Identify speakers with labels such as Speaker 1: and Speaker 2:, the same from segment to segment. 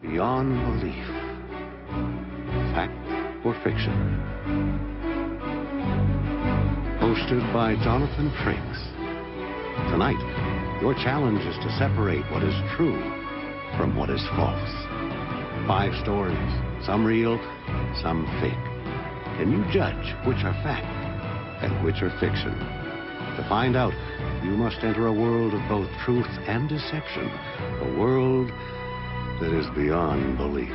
Speaker 1: beyond belief. Fact or fiction? Hosted by Jonathan Frakes. Tonight, your challenge is to separate what is true from what is false. 5 stories, some real, some fake. Can you judge which are fact and which are fiction? To find out, you must enter a world of both truth and deception, a world that is beyond belief.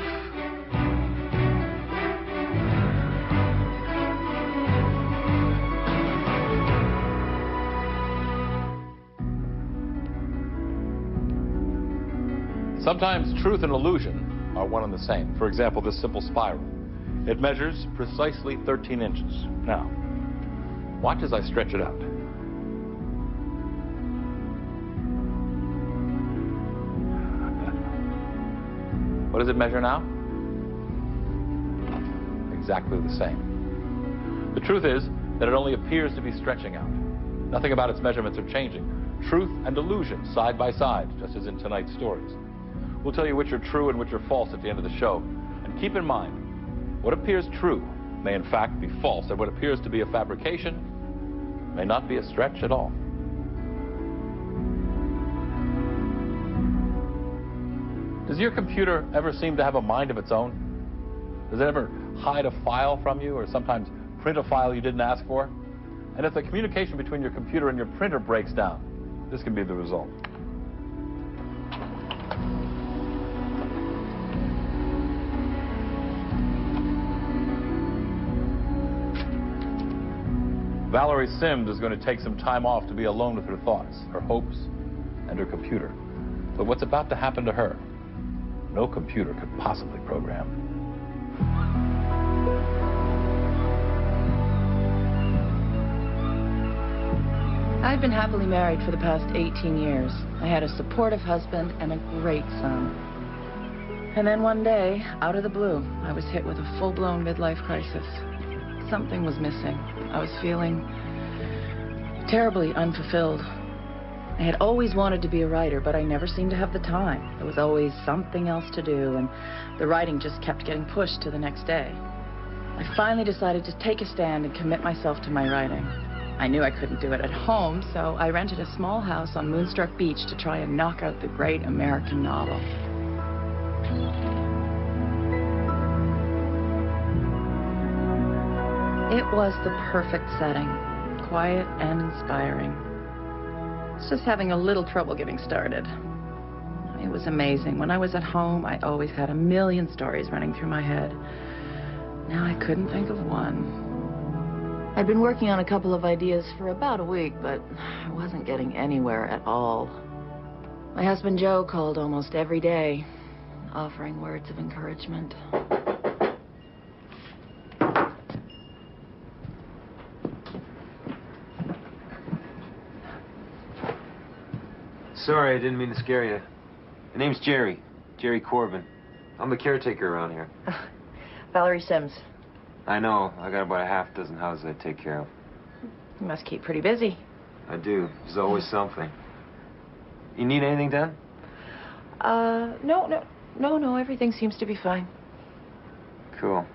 Speaker 2: Sometimes truth and illusion are one and the same. For example, this simple spiral. It measures precisely 13 inches. Now, watch as I stretch it out. What does it measure now? Exactly the same. The truth is that it only appears to be stretching out. Nothing about its measurements are changing. Truth and illusion side by side, just as in tonight's stories. We'll tell you which are true and which are false at the end of the show. And keep in mind, what appears true may in fact be false, and what appears to be a fabrication may not be a stretch at all. Does your computer ever seem to have a mind of its own? Does it ever hide a file from you, or sometimes print a file you didn't ask for? And if the communication between your computer and your printer breaks down, this can be the result. Valerie Sims is going to take some time off to be alone with her thoughts, her hopes, and her computer. But what's about to happen to her, no computer could possibly program.
Speaker 3: I've been happily married for the past 18 years. I had a supportive husband and a great son. And then one day, out of the blue, I was hit with a full-blown midlife crisis. Something was missing. I was feeling terribly unfulfilled. I had always wanted to be a writer, but I never seemed to have the time. There was always something else to do, and the writing just kept getting pushed to the next day. I finally decided to take a stand and commit myself to my writing. I knew I couldn't do it at home, so I rented a small house on Moonstruck Beach to try and knock out the great American novel. It was the perfect setting, quiet and inspiring. I was just having a little trouble getting started. It was amazing. When I was at home, I always had a million stories running through my head. Now I couldn't think of one. I'd been working on a couple of ideas for about a week, but I wasn't getting anywhere at all. My husband Joe called almost every day, offering words of encouragement.
Speaker 4: Sorry, I didn't mean to scare you. My name's Jerry. Jerry Corbin. I'm the caretaker around here.
Speaker 3: Valerie Sims.
Speaker 4: I know. I got about a half dozen houses I take care of.
Speaker 3: You must keep pretty busy.
Speaker 4: I do. There's always something. You need anything done?
Speaker 3: No. Everything seems to be fine.
Speaker 4: Cool.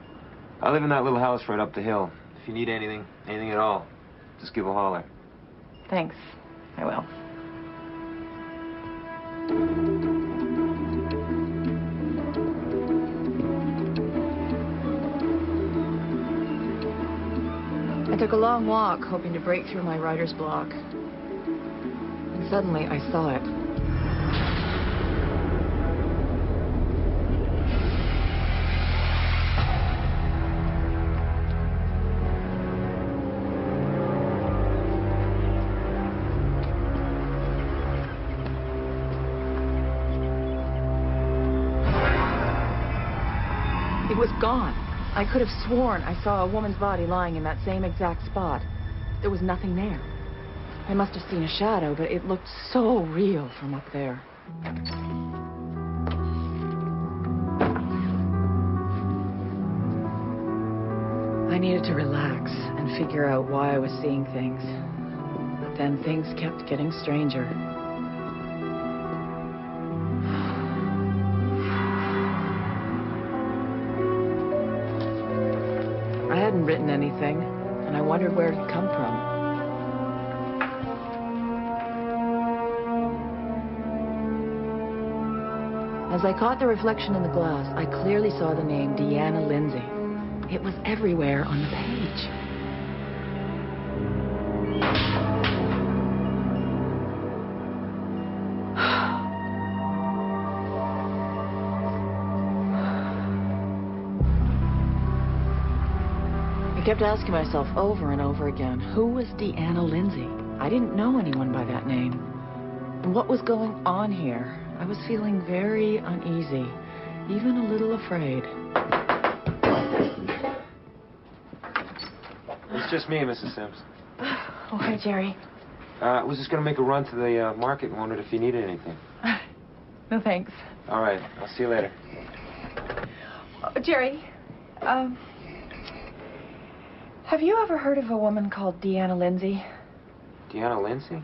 Speaker 4: I live in that little house right up the hill. If you need anything at all, just give a holler.
Speaker 3: Thanks. I will. I took a long walk, hoping to break through my writer's block. And suddenly, I saw it. It was gone. I could have sworn I saw a woman's body lying in that same exact spot. There was nothing there. I must have seen a shadow, but it looked so real from up there. I needed to relax and figure out why I was seeing things. But then things kept getting stranger. hadn't written anything, and I wondered where it had come from. As I caught the reflection in the glass, I clearly saw the name Deanna Lindsay. It was everywhere on the page. I kept asking myself over and over again, who was Deanna Lindsay? I didn't know anyone by that name. And what was going on here? I was feeling very uneasy, even a little afraid.
Speaker 4: It's just me, Mrs. Sims.
Speaker 3: Oh, hi, Jerry.
Speaker 4: I was just going to make a run to the market and wondered if you needed anything.
Speaker 3: No, thanks.
Speaker 4: All right. I'll see you later.
Speaker 3: Jerry, have you ever heard of a woman called Deanna Lindsay?
Speaker 4: Deanna Lindsay?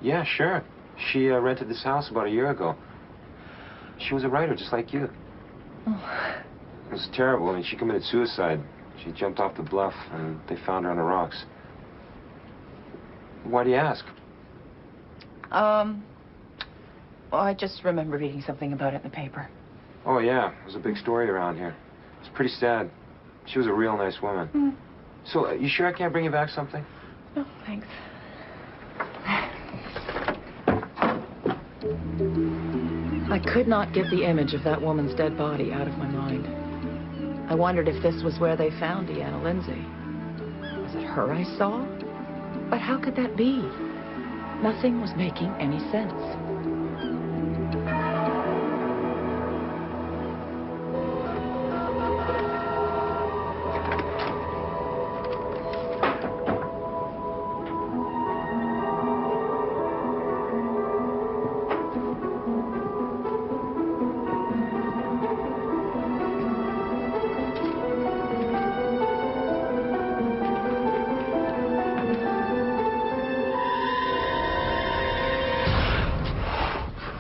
Speaker 4: Yeah, sure. She rented this house about a year ago. She was a writer, just like you.
Speaker 3: Oh.
Speaker 4: It was terrible. I mean, she committed suicide. She jumped off the bluff, and they found her on the rocks. Why do you ask?
Speaker 3: Well, I just remember reading something about it in the paper.
Speaker 4: Oh, yeah. It was a big story around here. It was pretty sad. She was a real nice woman.
Speaker 3: Mm.
Speaker 4: So, you sure I can't bring you back something?
Speaker 3: No, thanks. I could not get the image of that woman's dead body out of my mind. I wondered if this was where they found Deanna Lindsay. Was it her I saw? But how could that be? Nothing was making any sense.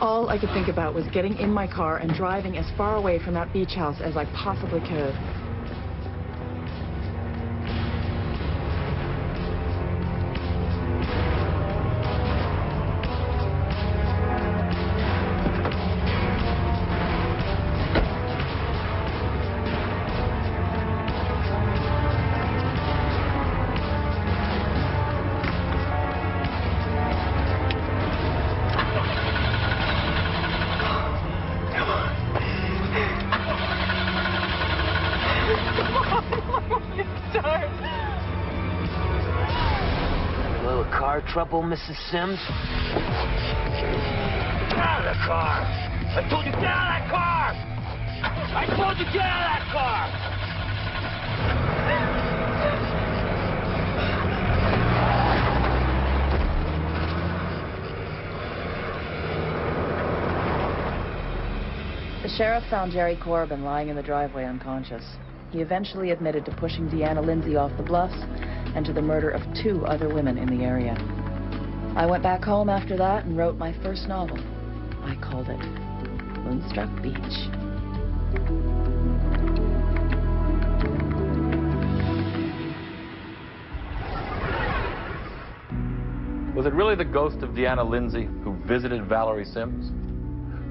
Speaker 3: All I could think about was getting in my car and driving as far away from that beach house as I possibly could.
Speaker 5: Car trouble, Mrs. Sims? Get out of the car! I told you, get out of that car! I told you, get out of that car!
Speaker 3: The sheriff found Jerry Corbin lying in the driveway unconscious. He eventually admitted to pushing Deanna Lindsay off the bluffs and to the murder of 2 other women in the area. I went back home after that and wrote my first novel. I called it Moonstruck Beach.
Speaker 2: Was it really the ghost of Deanna Lindsay who visited Valerie Sims?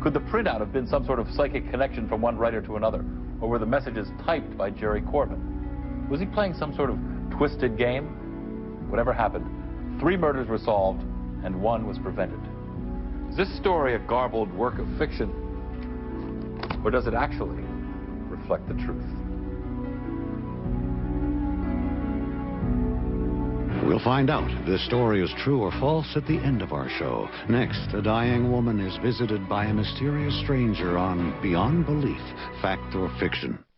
Speaker 2: Could the printout have been some sort of psychic connection from one writer to another? Or were the messages typed by Jerry Corbin? Was he playing some sort of twisted game? Whatever happened, 3 murders were solved and 1 was prevented. Is this story a garbled work of fiction? Or does it actually reflect the truth?
Speaker 1: We'll find out if this story is true or false at the end of our show. Next, a dying woman is visited by a mysterious stranger on Beyond Belief, Fact or Fiction.